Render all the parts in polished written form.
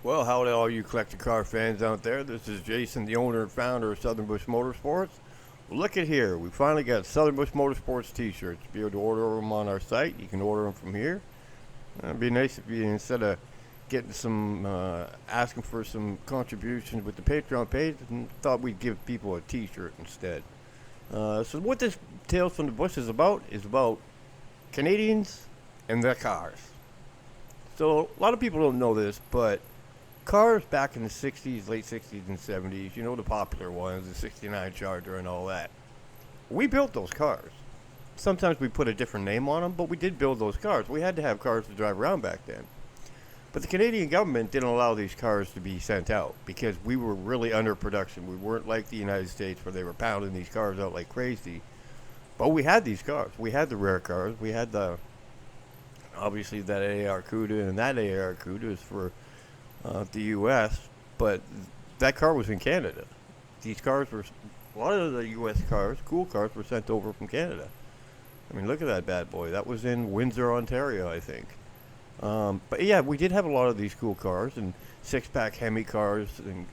Well, howdy all you collector car fans out there. This is Jason, the owner and founder of Southern Bush Motorsports. Look at here. We finally got Southern Bush Motorsports t-shirts. Be able to order them on our site. You can order them from here. It'd be nice if you, instead of getting some, asking for some contributions with the Patreon page, thought we'd give people a t-shirt instead. So what this Tales from the Bush is about Canadians and their cars. So a lot of people don't know this, but cars back in the 60s, late 60s and 70s, you know, the popular ones, the 69 Charger and all that. We built those cars. Sometimes we put a different name on them, but we did build those cars. We had to have cars to drive around back then. But the Canadian government didn't allow these cars to be sent out because we were really under production. We weren't like the United States where they were pounding these cars out like crazy. But we had these cars. We had the rare cars. We had obviously that AR CUDA, and that AR CUDA is for the U.S., but that car was in Canada. These cars were, a lot of the U.S. cars, cool cars, were sent over from Canada. I mean, look at that bad boy. That was in Windsor, Ontario, I think. But yeah, we did have a lot of these cool cars, and six-pack Hemi cars, and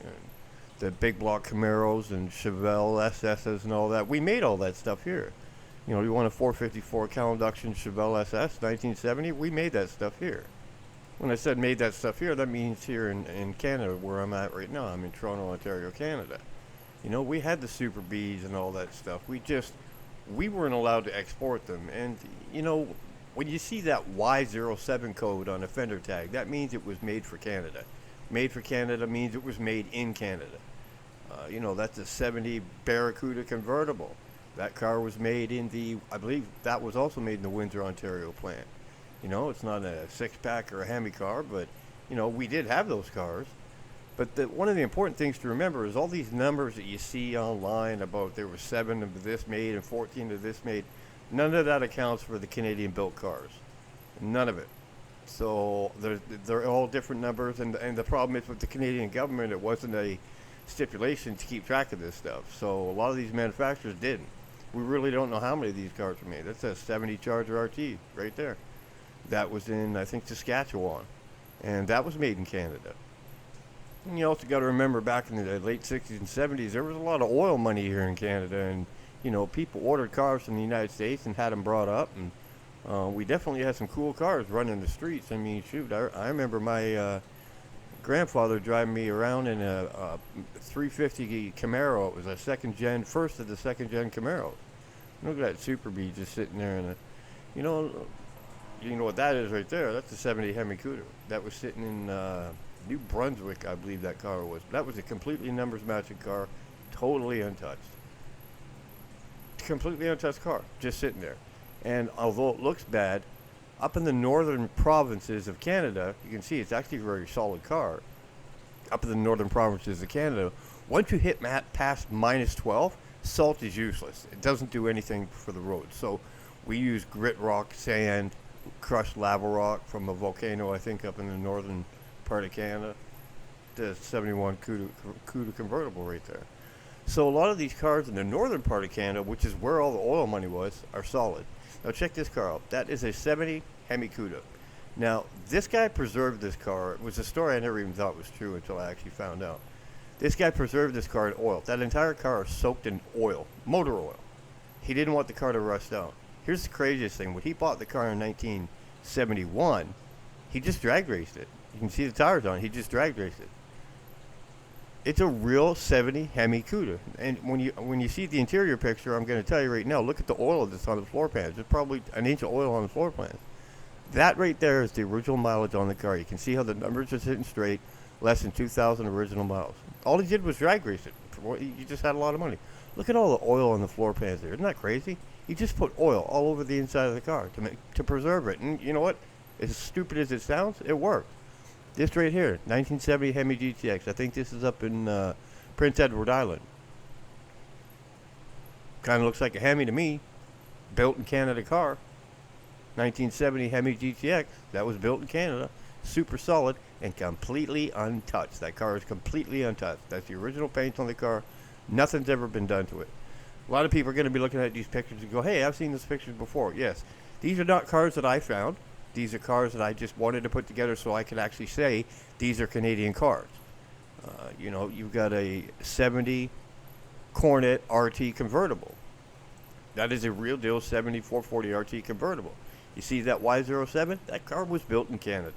the big block Camaros, and Chevelle SSs, and all that. We made all that stuff here. You know, you want a 454 cowl induction Chevelle SS, 1970, we made that stuff here. When I said made that stuff here, that means here in Canada, where I'm at right now. I'm in Toronto, Ontario, Canada. You know, we had the Super Bs and all that stuff. We weren't allowed to export them. And, you know, when you see that Y07 code on a fender tag, that means it was made for Canada. Made for Canada means it was made in Canada. You know, that's a 70 Barracuda convertible. That car was made in I believe that was also made in the Windsor, Ontario plant. You know, it's not a six-pack or a Hemi car, but, you know, we did have those cars. But one of the important things to remember is all these numbers that you see online about there were 7 of this made and 14 of this made, none of that accounts for the Canadian-built cars. None of it. So they're all different numbers, and the problem is with the Canadian government, it wasn't a stipulation to keep track of this stuff. So a lot of these manufacturers didn't. We really don't know how many of these cars were made. That says 70 Charger RT right there. That was in, I think, Saskatchewan. And that was made in Canada. And you also got to remember back in the late 60s and 70s, there was a lot of oil money here in Canada. And, you know, people ordered cars from the United States and had them brought up. And we definitely had some cool cars running the streets. I mean, shoot, I remember my grandfather driving me around in a 350 Camaro. It was a first of the second-gen Camaro. Look at that Super B just sitting there. And, you know what that is right there. That's a 70 Hemi CUDA. That was sitting in New Brunswick, I believe that car was. That was a completely numbers matching car, totally untouched. Completely untouched car, just sitting there. And although it looks bad, up in the northern provinces of Canada, you can see it's actually a very solid car. Up in the northern provinces of Canada, once you hit past minus 12, salt is useless. It doesn't do anything for the road. So we use grit rock, sand, crushed lava rock from a volcano, I think, up in the northern part of Canada. The 71 CUDA convertible right there. So a lot of these cars in the northern part of Canada, which is where all the oil money was, are solid. Now check this car out. That is a 70 Hemi CUDA. Now, this guy preserved this car. It was a story I never even thought was true until I actually found out. This guy preserved this car in oil. That entire car is soaked in oil, motor oil. He didn't want the car to rust out. Here's the craziest thing. When he bought the car in 1971, he just drag raced it. You can see the tires on it. He just drag raced it. It's a real 70 Hemi CUDA. And when you see the interior picture, I'm going to tell you right now, look at the oil that's on the floor pans. There's probably an inch of oil on the floor pans. That right there is the original mileage on the car. You can see how the numbers are sitting straight, less than 2,000 original miles. All he did was drag race it. You just had a lot of money. Look at all the oil on the floor pans there. Isn't that crazy? He just put oil all over the inside of the car to preserve it. And you know what? As stupid as it sounds, it worked. This right here, 1970 Hemi GTX. I think this is up in Prince Edward Island. Kind of looks like a Hemi to me. Built in Canada car. 1970 Hemi GTX. That was built in Canada. Super solid and completely untouched. That car is completely untouched. That's the original paint on the car. Nothing's ever been done to it. A lot of people are going to be looking at these pictures and go, hey, I've seen these pictures before. Yes, these are not cars that I found. These are cars that I just wanted to put together so I could actually say these are Canadian cars. You know, you've got a 70 Cornet RT convertible. That is a real deal 70 440 RT convertible. You see that Y07? That car was built in Canada.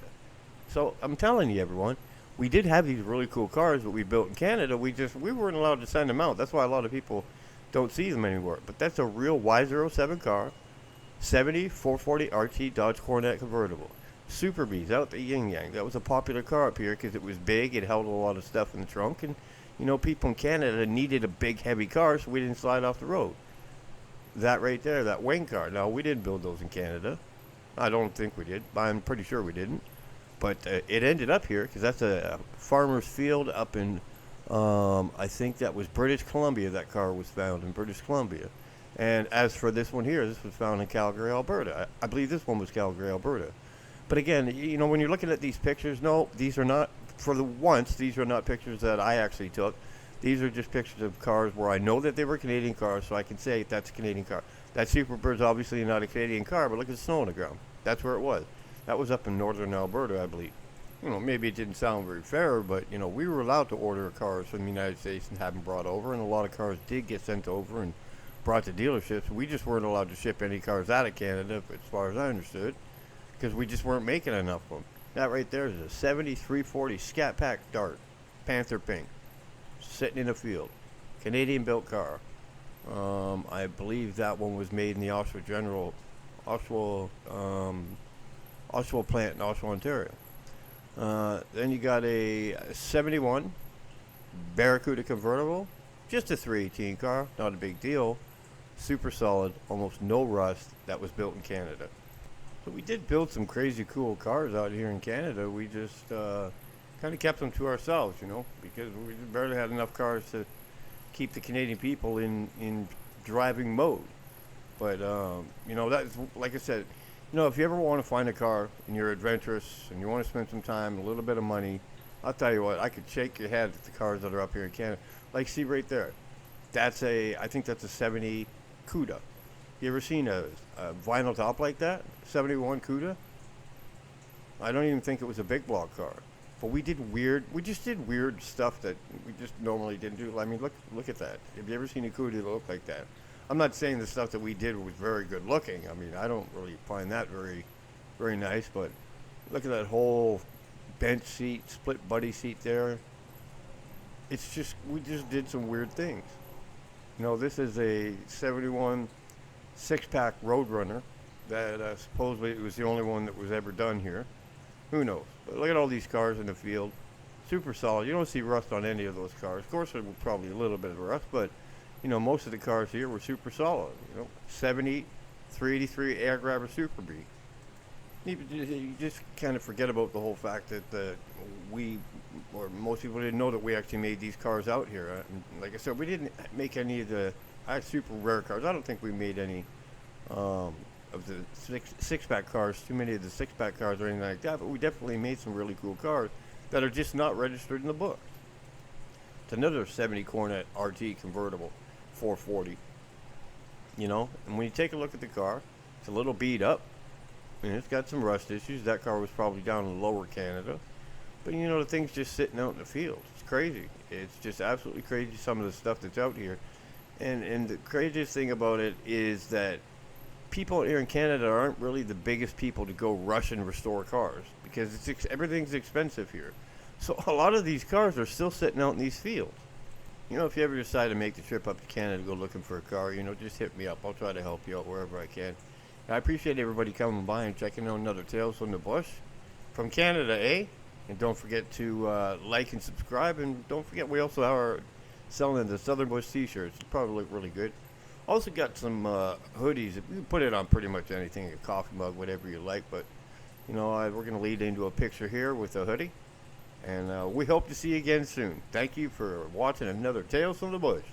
So I'm telling you, everyone, we did have these really cool cars that we built in Canada. We weren't allowed to send them out. That's why a lot of people don't see them anymore. But that's a real Y07 car, 70 440 RT Dodge Cornet convertible. Super B's out the yin yang. That was a popular car up here because it was big. It held a lot of stuff in the trunk, and you know, people in Canada needed a big, heavy car, so we didn't slide off the road. That right there, that wing car. Now, we didn't build those in Canada. I don't think we did. I'm pretty sure we didn't. But it ended up here because that's a farmer's field up in, I think that was British Columbia. That car was found in British Columbia. And as for this one here, this was found in Calgary, Alberta. I believe this one was Calgary, Alberta. But again, you know, when you're looking at these pictures, no, these are not, for the once, these are not pictures that I actually took. These are just pictures of cars where I know that they were Canadian cars, so I can say that's a Canadian car. That Superbird's obviously not a Canadian car, but look at the snow on the ground. That's where it was. That was up in northern Alberta, I believe. You know, maybe it didn't sound very fair, but, you know, we were allowed to order cars from the United States and have them brought over, and a lot of cars did get sent over and brought to dealerships. We just weren't allowed to ship any cars out of Canada, as far as I understood, because we just weren't making enough of them. That right there is a 7340 Scat Pack Dart, Panther Pink, sitting in a field. Canadian-built car. I believe that one was made in the Oshawa plant in Oshawa, Ontario. Then you got a 71 Barracuda convertible, just a 318 car, not a big deal. Super solid, almost no rust. That was built in Canada. So we did build some crazy cool cars out here in Canada. We just kind of kept them to ourselves, you know, because we barely had enough cars to keep the Canadian people in driving mode. But you know, that's, like I said, you know, if you ever want to find a car and you're adventurous and you want to spend some time, a little bit of money, I'll tell you what, I could shake your head at the cars that are up here in Canada. Like, see right there, I think that's a 70 Cuda. You ever seen a vinyl top like that? 71 Cuda? I don't even think it was a big block car. But we just did weird stuff that we just normally didn't do. I mean, look at that. Have you ever seen a Cuda that looked like that? I'm not saying the stuff that we did was very good looking. I mean, I don't really find that very, very nice. But look at that whole bench seat, split buddy seat there. It's just, we just did some weird things. You know, this is a 71 six-pack Roadrunner that supposedly it was the only one that was ever done here. Who knows? But look at all these cars in the field. Super solid. You don't see rust on any of those cars. Of course, there was probably a little bit of rust, but, you know, most of the cars here were super solid. You know, 70, 383 Air Grabber Super B. You just kind of forget about the whole fact that most people didn't know that we actually made these cars out here. Like I said, we didn't make any of the super rare cars. I don't think we made any of the six-pack cars, too many of the six-pack cars or anything like that, but we definitely made some really cool cars that are just not registered in the book. It's another 70 Cornet RT convertible, 440. You know, and when you take a look at the car, it's a little beat up. And it's got some rust issues. That car was probably down in lower Canada. But, you know, the thing's just sitting out in the field. It's crazy. It's just absolutely crazy, some of the stuff that's out here. And the craziest thing about it is that people here in Canada aren't really the biggest people to go rush and restore cars because everything's expensive here. So a lot of these cars are still sitting out in these fields. You know, if you ever decide to make the trip up to Canada to go looking for a car, you know, just hit me up. I'll try to help you out wherever I can. I appreciate everybody coming by and checking out another Tales from the Bush from Canada, eh? And don't forget to like and subscribe. And don't forget, we also are selling the Southern Bush t-shirts. They probably look really good. Also got some hoodies. You can put it on pretty much anything, a coffee mug, whatever you like. But, you know, we're going to lead into a picture here with a hoodie. And we hope to see you again soon. Thank you for watching another Tales from the Bush.